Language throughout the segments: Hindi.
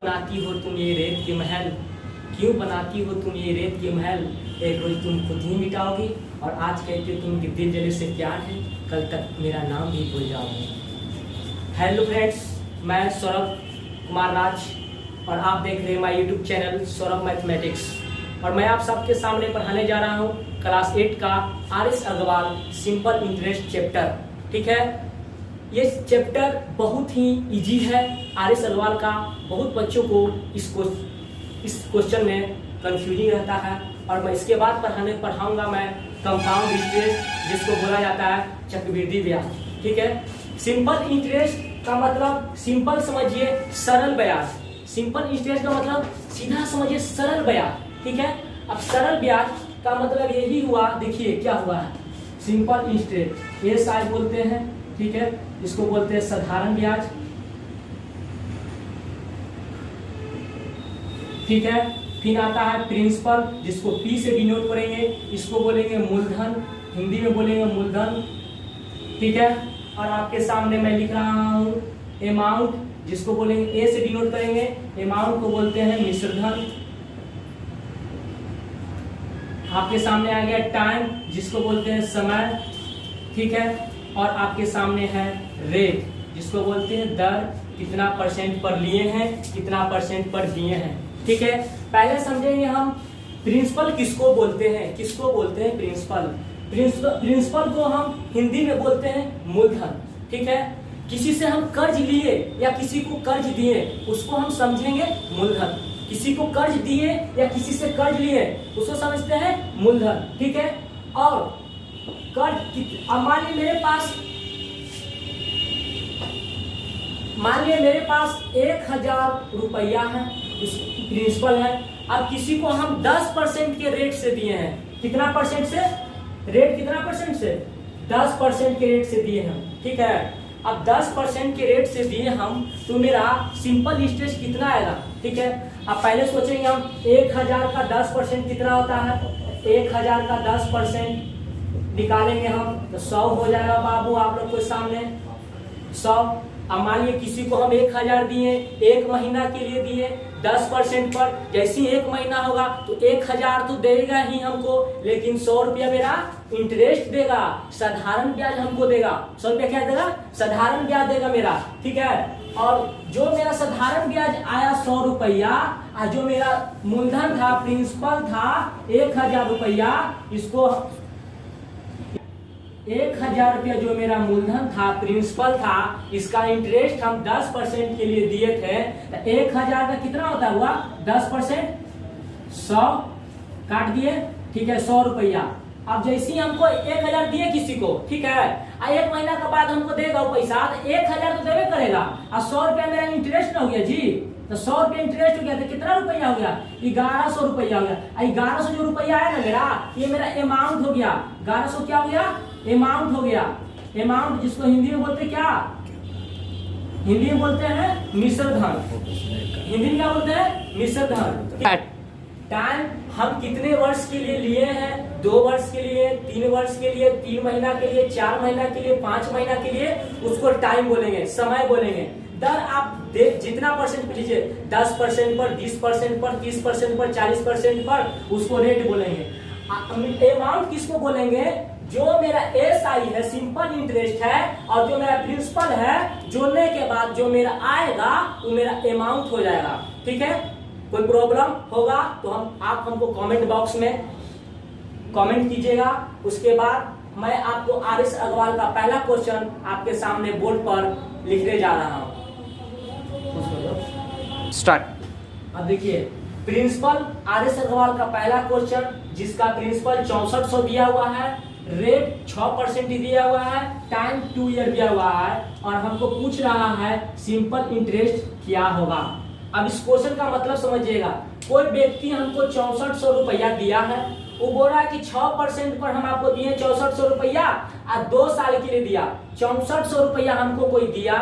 बनाती हो तुम ये रेत के महल, क्यों बनाती हो तुम ये रेत के महल। एक रोज तुम खुद ही मिटाओगी और आज कहते हो तुम कि दिल जले से प्यार है, कल तक मेरा नाम भी भूल जाओगे। हेलो फ्रेंड्स, मैं सौरभ कुमार राज और आप देख रहे हैं my YouTube channel Saurabh mathematics. और मैं आप सबके सामने पढ़ाने जा रहा हूँ क्लास 8 का R S. Agrawal simple interest chapter. ठीक है, ये चैप्टर बहुत ही इजी है। आर.एस. अग्रवाल का बहुत बच्चों को इस क्वेश्चन में कंफ्यूजिंग रहता है और मैं इसके बाद पढ़ाऊंगा मैं कंपाउंड इंटरेस्ट, जिसको बोला जाता है चक्रवृद्धि ब्याज। ठीक है, सिंपल इंटरेस्ट का मतलब सिंपल समझिए सरल ब्याज। सिंपल इंटरेस्ट का मतलब सीधा समझिए सरल ब्याज। ठीक है, अब सरल ब्याज का मतलब यही हुआ, देखिए क्या हुआ है। सिंपल इंटरेस्ट ये शायद बोलते हैं, ठीक है, इसको बोलते हैं साधारण ब्याज। ठीक है, फिर आता है प्रिंसिपल, जिसको पी से डिनोट करेंगे, इसको बोलेंगे मूलधन, हिंदी में बोलेंगे मूलधन। ठीक है, और आपके सामने मैं लिख रहा हूं अमाउंट, जिसको बोलेंगे ए से डिनोट करेंगे, अमाउंट को बोलते हैं मिश्रधन। आपके सामने आ गया टाइम, जिसको बोलते हैं समय। ठीक है, और आपके सामने है रेट, जिसको बोलते हैं दर, कितना परसेंट पर लिए हैं, कितना परसेंट पर दिए हैं। ठीक है, पहले समझेंगे हम प्रिंसिपल किसको बोलते हैं। किसको बोलते हैं प्रिंसिपल? प्रिंसिपल को हम हिंदी में बोलते हैं मूलधन। ठीक है, किसी से हम कर्ज लिए या किसी को कर्ज दिए, उसको हम समझेंगे मूलधन। किसी को कर्ज दिए या किसी से कर्ज लिए, उसको समझते हैं मूलधन। ठीक है, और कर्ज, अब मान लीजिए मेरे पास 1000 रुपया है, प्रिंसिपल है। अब किसी को हम 10% के रेट से दिए हैं। कितना परसेंट से? रेट कितना परसेंट से? 10% के रेट से दिए हैं। ठीक है, अब 10% के रेट से दिए हम, तो मेरा सिंपल इंटरेस्ट कितना आएगा? ठीक है, अब पहले सोचेंगे हम 1000 का 10% कितना होता है। 1000 का 10% निकालेंगे हम तो 100 हो जाएगा बाबू आप लोग के सामने 100। अब मान लीजिए किसी को हम 1000 दिए, 1 महीना के लिए दिए 10% पर। जैसे ही 1 महीना होगा तो 1000 तो देगा ही हमको, लेकिन 100 रुपया मेरा इंटरेस्ट देगा, साधारण ब्याज हमको देगा। 100 रुपया क्या देगा? साधारण ब्याज देगा मेरा। ठीक है, और जो मेरा साधारण ब्याज आया 100 रुपया, और जो मेरा मूलधन था, प्रिंसिपल था 1000 रुपया, इसको 1000 रुपया जो मेरा मूलधन था, प्रिंसिपल था, इसका इंटरेस्ट हम 10% के लिए दिए थे। तो 1000 का कितना होता हुआ? 10%, 100 काट दिए। ठीक है, 100 रुपया। अब जैसे ही हमको 1000 दिए किसी को, ठीक है, 1 महीना के बाद हमको देगा वो पैसा, तो 1000 तो देवे करेगा, और 100 रुपया मेरा इंटरेस्ट ना हो गया जी। तो 100 रुपया इंटरेस्ट हो गया, तो कितना रुपया हो गया? 1100 रुपया हो गया। 1100 जो रुपया है ना मेरा, ये मेरा अमाउंट हो गया। 1100 क्या हो गया? अमाउंट हो गया। अमाउंट, जिसको हिंदी में बोलते क्या? हिंदी में बोलते हैं मिश्रधन। हिंदी में क्या बोलते हैं? मिश्रधन। टाइम हम कितने वर्ष के लिए लिए हैं? 2 वर्ष के लिए, 3 वर्ष के लिए, 3 महीना के लिए, 4 महीना के लिए, 5 महीना के लिए, उसको टाइम बोलेंगे, समय बोलेंगे। दर आप जितना परसेंट पे लीजिए, 10% पर, 20% पर, 30% पर, 40% पर, उसको रेट बोलेंगे। अमाउंट किसको बोलेंगे? जो मेरा एसआई है, सिंपल इंटरेस्ट है, और जो मेरा प्रिंसिपल है, जोड़ने के बाद जो मेरा आएगा वो मेरा अमाउंट हो जाएगा। ठीक है, कोई प्रॉब्लम होगा तो आप हमको कमेंट बॉक्स में कमेंट कीजिएगा। उसके बाद मैं आपको आर.एस. अग्रवाल का पहला क्वेश्चन आपके सामने बोर्ड पर लिखने जा रहा हूँ। स्टार्ट। अब देखिए, प्रिंसिपल आर.एस. अग्रवाल का पहला क्वेश्चन, जिसका प्रिंसिपल 6400 दिया हुआ है, रेट 6% दिया हुआ है, टाइम 2 ईयर दिया हुआ है, और हमको पूछ रहा है सिंपल इंटरेस्ट क्या होगा। अब इस क्वेश्चन का मतलब समझिएगा। कोई व्यक्ति हमको 6400 रुपया दिया है, वो बोल रहा है कि 6% पर हम आपको दिए 6400 रुपया, और 2 साल के लिए दिया। 6400 रुपया हमको कोई दिया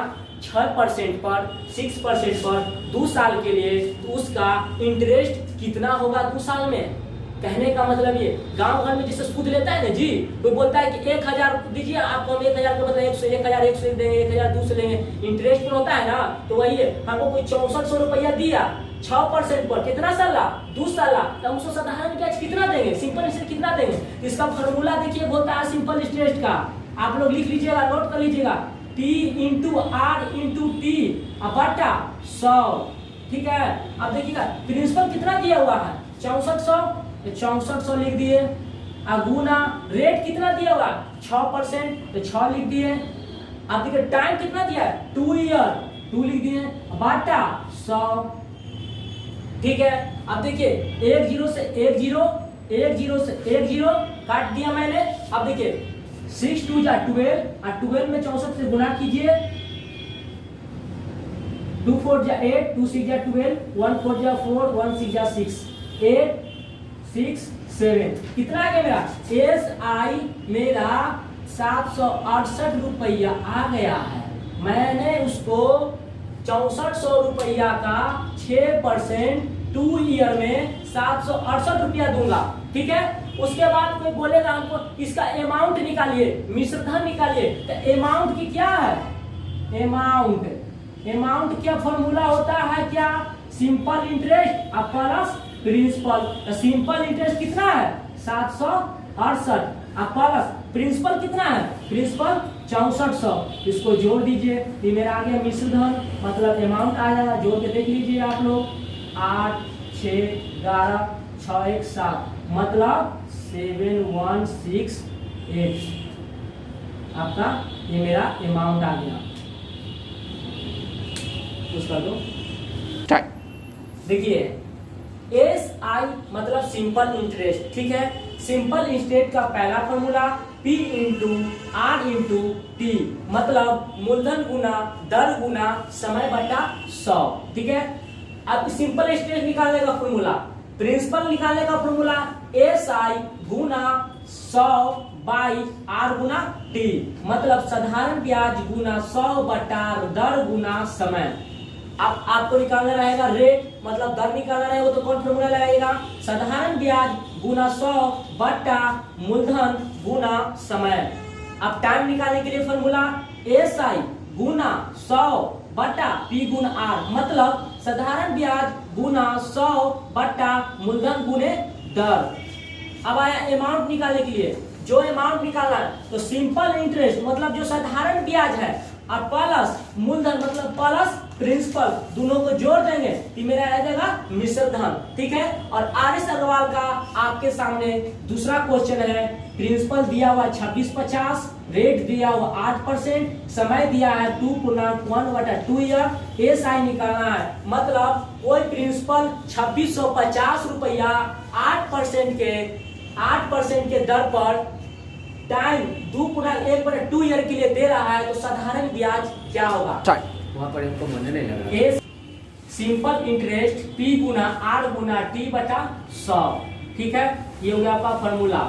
6% पर, 6% पर 2 साल के लिए, तो उसका इंटरेस्ट कितना होगा 2 साल में? कहने का मतलब ये, गांव घर में जिससे सूद लेता है ना जी, कोई बोलता है कि 1000 दीजिए, आपको हम 1000 का बदला 1101 देंगे, 1200 लेंगे, इंटरेस्ट पर होता है ना, तो वही है, हमको कोई 6400 रुपया दिया 6% पर, कितना साल 2 साल, तो हमको साधारण ब्याज कितना देंगे, सिंपल इंटरेस्ट कितना देंगे। तो इसका फॉर्मूला देखिए होता है सिंपल इंटरेस्ट का, आप लोग लिख लीजिएगा, नोट कर लीजिएगा, T into R into T बटा 100, ठीक है। अब देखिएगा प्रिंसिपल कितना दिया हुआ है 6400, 6400 लिख दिए, गुना रेट कितना दिया हुआ 6%, तो 6 लिख दिए। अब देखिए टाइम कितना दिया है 2 ईयर, 2 लिख दिए, बाटा 100, ठीक है। अब देखिए 1 0 से 1 0, 1 0 से 1 0 काट दिया मैंने। अब देखिए 6 2 जा 12, और 12 में 64 से गुना कीजिए, 2 4 जा 8, 2 6 जा 12, 1 4 जा 4, 1 6 जा 6, 8 6 7, कितना आ गया मेरा SI मेरा 768 रुपया आ गया है। मैंने उसको 6400 रुपया का 6% 2 ईयर में 768 रुपया दूंगा, ठीक है। उसके बाद कोई बोलेगा हमको इसका अमाउंट निकालिए, मिश्र धन निकालिए, तो अमाउंट की क्या है, अमाउंट क्या फॉर्मूला होता है, क्या simple interest plus principal. Simple interest कितना है 768, प्लस प्रिंसिपल कितना है, प्रिंसिपल 6400, इसको जोड़ दीजिए, ये मेरा आ गया मिश्र धन, मतलब अमाउंट आ जाएगा, जोड़ के देख लीजिए आप लोग, 8 6 11 6 1 7, मतलब 7168 आपका ये मेरा अमाउंट आ गया। उसका दो देखिए SI मतलब सिंपल इंटरेस्ट, ठीक है। सिंपल इंटरेस्ट का पहला formula P into R into T, मतलब मूलधन गुना दर गुना समय बटा 100, ठीक है। अब सिंपल इंटरेस्ट निकालने का फॉर्मूला, प्रिंसिपल निकालने का फॉर्मूला SI गुना 100 बाई आर गुना टी, मतलब साधारण ब्याज गुना 100 बटा दर गुना समय। अब आपको निकालना रहेगा रेट, मतलब दर निकालना रहेगा, तो कौन फॉर्मूला लगाएगा, साधारण ब्याज गुना 100 बटा मूलधन गुना समय। अब टाइम निकालने के लिए फॉर्मूला SI गुना 100 बटा P गुना R, मतलब साधारण ब्याज गुना 100 बटा मूलधन गुने दर। अब आया अमाउंट निकालने के लिए, जो अमाउंट निकालना है तो सिंपल इंटरेस्ट मतलब जो साधारण ब्याज है, और प्लस मूलधन मतलब प्लस प्रिंसिपल, दोनों को जोड़ देंगे तो मेरा आ जाएगा मिश्र धन, ठीक है। और RS अग्रवाल का आपके सामने दूसरा क्वेश्चन है, प्रिंसिपल दिया हुआ 2650, रेट दिया हुआ 8%, समय दिया है 2.1/2 ईयर, SI निकालना है, मतलब कोई प्रिंसिपल 2650 रुपया 8% के दर पर टाइम 2.1/2 ईयर के लिए दे रहा है, तो साधारण ब्याज क्या होगा, वहाँ पर इनको मन नहीं लग रहा। सिंपल इंटरेस्ट P गुना R गुना T बटा 100, ठीक है। ये हो गया आपका फॉर्मूला।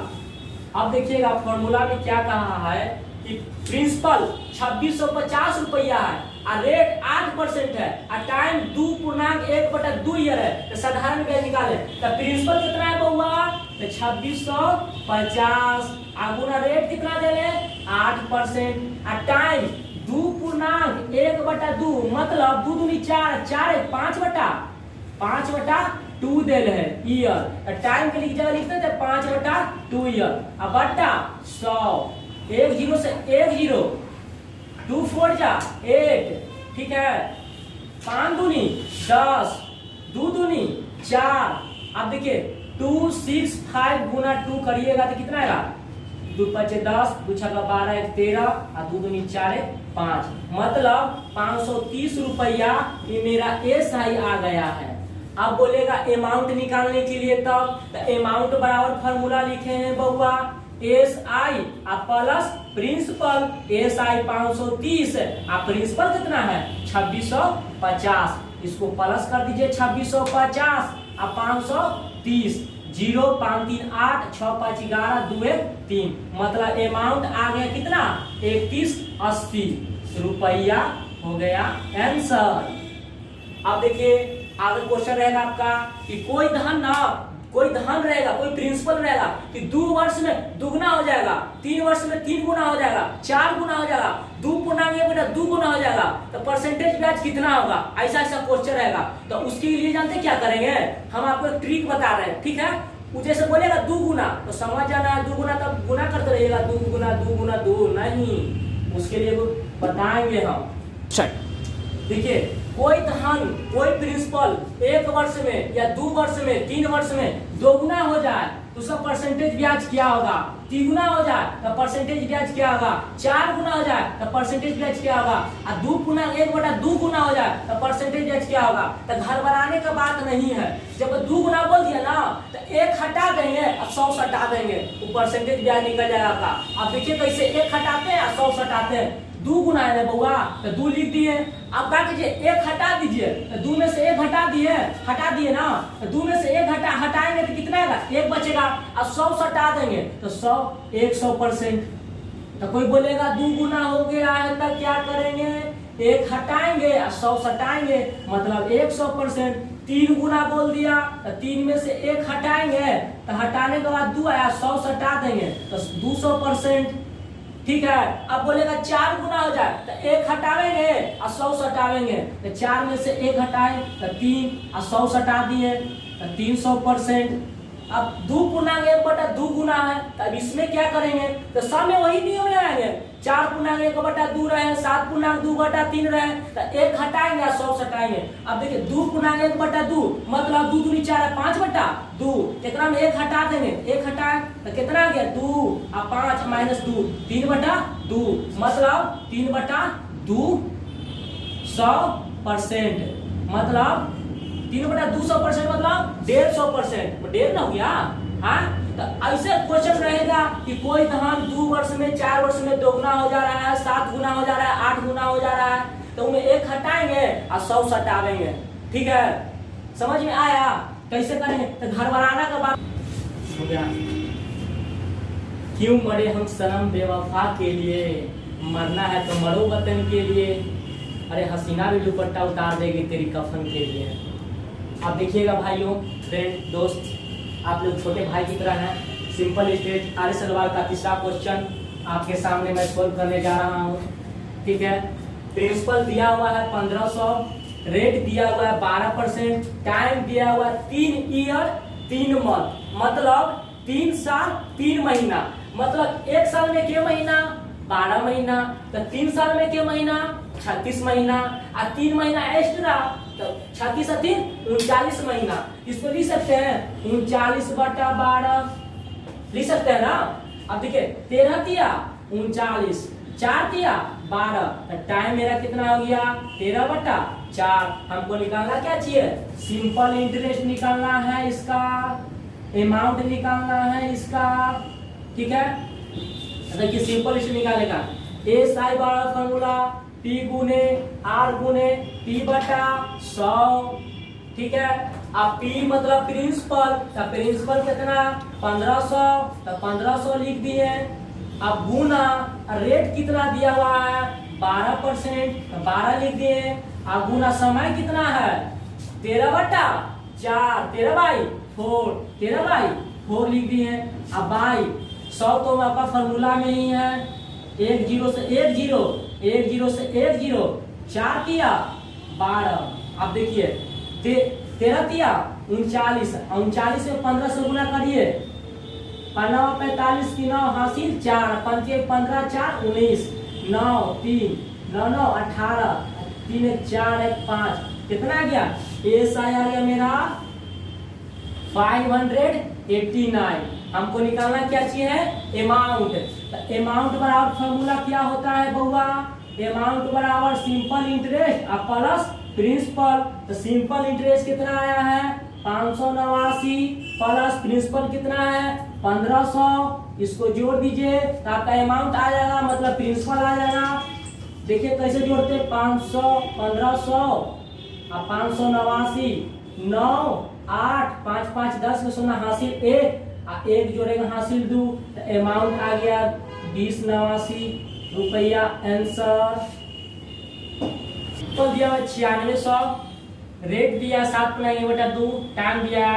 अब देखिएगा फॉर्मूला में क्या कहा है कि प्रिंसिपल 2650 रुपया है, और रेट 8% है, और टाइम 2.1/2 ईयर है, तो साधारण ब्याज निकाले, तो प्रिंसिपल कितना है बउआ, तो 2650, गुना रेट कितना दे रहे 8%, और टाइम 2.1/2, मतलब 2 दूनी 4, 4 5/2 दे रहे ईयर, टाइम के लिए जगह लिखते थे 5/2 ईयर, अब बटा 100, 1 0 से 1 0, 2 4 जा 8, ठीक है, 5 दूनी 10, 2 दूनी 4। अब देखिए 2 6 5 गुना 2 करिएगा तो कितना आएगा, 2 5 10, 2 6 12 1 13, और 2 दूनी 4 5, मतलब 530 रुपया ये मेरा SI आ गया है। अब बोलेगा अमाउंट निकालने के लिए, तब तो अमाउंट बराबर फॉर्मूला लिखे हैं बउआ, SI plus principal, SI 530, principal कितना है 2650, इसको प्लस कर दीजिए 2650 और 530, 0 5 3 8, 6 5 11, 2 1 3, मतलब अमाउंट आ गया कितना 3180 रुपया हो गया आंसर। अब देखिए आगे क्वेश्चन रहेगा आपका कि कोई धन रहेगा, कोई प्रिंसिपल रहेगा कि 2 वर्ष में दुगना हो जाएगा, 3 वर्ष में 3 गुना हो जाएगा, 4 गुना हो जाएगा, 2 गुना हो जाएगा, तो परसेंटेज ब्याज कितना होगा, ऐसा ऐसा क्वेश्चन रहेगा। तो उसके लिए जानते क्या करेंगे, हम आपको एक ट्रिक बता रहे हैं, ठीक है। वो जैसे बोलेगा 2 गुना तो समझ जाना है 2 गुना, तब गुना करते रहिएगा, 2 गुना 2 गुना 2 नहीं, उसके लिए बताएंगे हम। देखिए कोई धन, कोई प्रिंसिपल 1 वर्ष में या 2 वर्ष में, 3 वर्ष में 2 गुना हो जाए तो उसका परसेंटेज ब्याज क्या होगा, 3 गुना हो जाए तो परसेंटेज ब्याज क्या होगा, 4 गुना हो जाए तो परसेंटेज ब्याज क्या होगा, और 2 गुना 1/2 गुना हो जाए तो परसेंटेज ब्याज क्या होगा। तो घर बनाने का बात नहीं है, जब 2 गुना बोल दिया ना तो 1 हटा देंगे और 100 सटा देंगे, वो परसेंटेज ब्याज निकल जाएगा। अब देखिए कैसे 1 हटाते हैं और 100 सटाते हैं। 2 गुना है बउआ तो 2 लिख दिए, अब क्या कीजिए 1 हटा दीजिए, तो 2 में से 1 हटा दिए ना, तो 2 में से 1 हटाएंगे तो कितना आएगा, 1 बचेगा, और 100 सटा देंगे तो 100 100%। तो कोई बोलेगा 2 गुना हो गया है तो क्या करेंगे, 1 हटाएंगे और 100 सटाएंगे, मतलब 100%। 3 गुना बोल दिया तो 3 में से 1 हटाएंगे, तो हटाने के बाद 2 आया, 100 सटा देंगे तो 200%, ठीक है। अब बोलेगा 4 गुना हो जाए तो 1 हटावेंगे और 100 सटावेंगे, तो 4 में से 1 हटाए तो 3 और 100 सटा दिए तो 300%। अब 2 गुना है, तब इसमें क्या करेंगे, तो सब में वही नियम लगाएंगे, 4 1/2 रहे, 7 2/3 रहे, तो 1 हटाएंगे और 100 सटाएंगे। अब देखिए 2 1/2 मतलब 2 दूनी 4 है, 5/2, कितना में 1 हटा देंगे, 1 हटाए तो कितना आ गया 2 और 5 -2 3/2, मतलब 3/2 100%, मतलब 3/2 100%, मतलब 150%, 1.5 ना हो गया। हाँ, तो ऐसे क्वेश्चन रहेगा कि कोई धन 2 वर्ष में, 4 वर्ष में 2 गुना हो जा रहा है, 7 गुना हो जा रहा है, 8 गुना हो जा रहा है, तो उन्हें 1 हटाएंगे और 100 सटावेंगे, ठीक है। समझ में आया कैसे करेंगे, तो घर बनाना का बात हो गया। क्यों मरे हम सनम बेवफा के लिए, मरना है तो मरो वतन के लिए, अरे हसीना भी दुपट्टा उतार देगी तेरी कफन के लिए। आप देखिएगा भाइयों, फ्रेंड, दोस्त, आप लोग छोटे भाई की तरह हैं। सिंपल स्टेट आर्य सलवार का तीसरा क्वेश्चन आपके सामने मैं सोल्व करने जा रहा हूँ, ठीक है। प्रिंसिपल दिया हुआ है 1500, रेट दिया हुआ है 12%, टाइम दिया हुआ है 3 ईयर 3 मंथ, मतलब 3 साल 3 महीना, मतलब 1 साल में क्या महीना, 12 महीना, तो 3 साल में क्या महीना, 36 महीना, और 3 महीना एक्स्ट्रा, तो 36 और 3 39 महीना। इसको लिख सकते हैं 39/12 लिख सकते हैं ना। अब देखिए 13 तिया 39, 4 तिया 12, तो टाइम मेरा कितना हो गया 13/4। हमको निकालना क्या चाहिए, सिंपल इंटरेस्ट निकालना है, इसका अमाउंट निकालना है इसका, ठीक है। देखिए सिंपल इंटरेस्ट निकालेगा, SI वाला फॉर्मूला P गुने R गुने P/100, ठीक है। अब P मतलब प्रिंसिपल, तो प्रिंसिपल कितना 1500, तो 1500 लिख दिए। अब गुना रेट कितना दिया हुआ है 12%, तो 12 लिख दिए। अब गुना समय कितना है 13/4, 13/4, 13/4 लिख दिए। अब बाई 100 तो आपका फॉर्मूला में ही है, 1 0 से 1 0, 1 0 से 1 0, 4 तिया 12। अब देखिए 13 तिया 39, 39 में 15 से गुना करिए, 45 की 9 हासिल 4, 5 15 4 19, 9 3 9 9 18, 3 4 1 5, कितना आ गया, SI आ गया मेरा 589। हमको निकालना क्या चाहिए अमाउंट, तो अमाउंट बराबर फॉर्मूला क्या होता है बउआ, अमाउंट बराबर सिंपल इंटरेस्ट और प्लस प्रिंसिपल। तो सिंपल इंटरेस्ट कितना आया है 589 प्लस प्रिंसिपल कितना है 1500, इसको जोड़ दीजिए तो आपका अमाउंट आ जाएगा, मतलब प्रिंसिपल आ जाएगा। देखिए कैसे जोड़ते, 500 1500 और 589, 9 8 5 5 10 में 0 हासिल 1, 1 जोड़ेगा हासिल 2, तो अमाउंट आ गया 2089 रुपया आंसर। तो दिया 9600, रेट दिया 7.2, टाइम दिया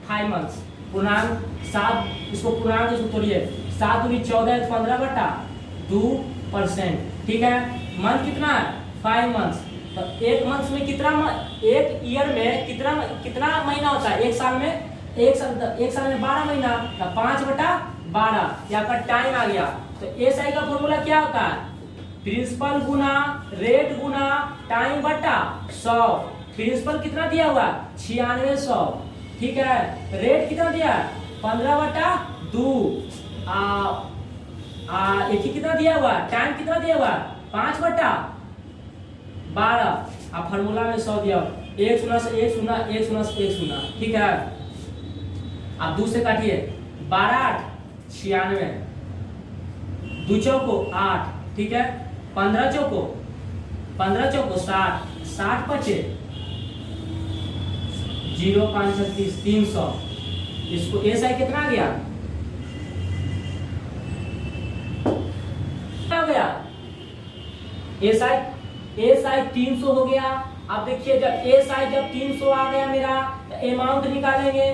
5 मंथ्स, पूर्णांक 7, इसको पूर्णांक इसको तोड़िए, 7 दूनी 14 15/2%। ठीक है, मंथ कितना है 5 मंथ्स। तो एक मंथ में कितना, एक ईयर में कितना महीना होता है, एक साल में 12 महीना, तो 5/12 ये आपका टाइम आ गया। तो एसआई का फॉर्मूला क्या होता है, प्रिंसिपल गुना रेट गुना टाइम बटा 100। प्रिंसिपल कितना दिया हुआ 9600, ठीक है, रेट कितना दिया 15/2, एक ही कितना दिया हुआ, टाइम कितना दिया हुआ 5/12, अब फार्मूला में 100 दिया, 1 0 से 1 0 1 0 से 1 0, ठीक है। अब 2 से काटिए, 12 8 96, 2 चौको 8, ठीक है, 15 चौको 60, 60 बचे 0 5 36 300। इसको एसआई कितना आ गया, हो गया एसआई 300 हो गया। अब देखिए जब एसआई जब 300 आ गया मेरा, तो अमाउंट निकालेंगे।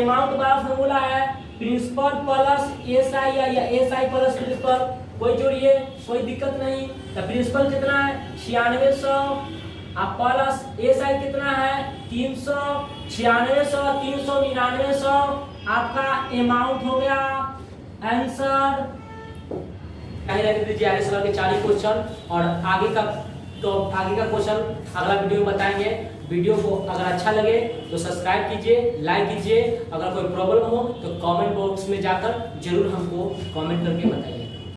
अमाउंट का फॉर्मूला है प्रिंसिपल प्लस एसआई या एसआई प्लस प्रिंसिपल, कोई जोड़िए कोई दिक्कत नहीं। तो प्रिंसिपल कितना है 9600, अब प्लस एसआई कितना है 300, 9600 300 9900, आपका अमाउंट हो गया आंसर। कहीं रहने दीजिए आगे सवाल के 40 क्वेश्चन, और आगे का क्वेश्चन अगला वीडियो में बताएंगे। वीडियो को अगर अच्छा लगे तो सब्सक्राइब कीजिए, लाइक कीजिए। अगर कोई प्रॉब्लम हो तो कमेंट बॉक्स में जाकर जरूर हमको कमेंट करके बताइए।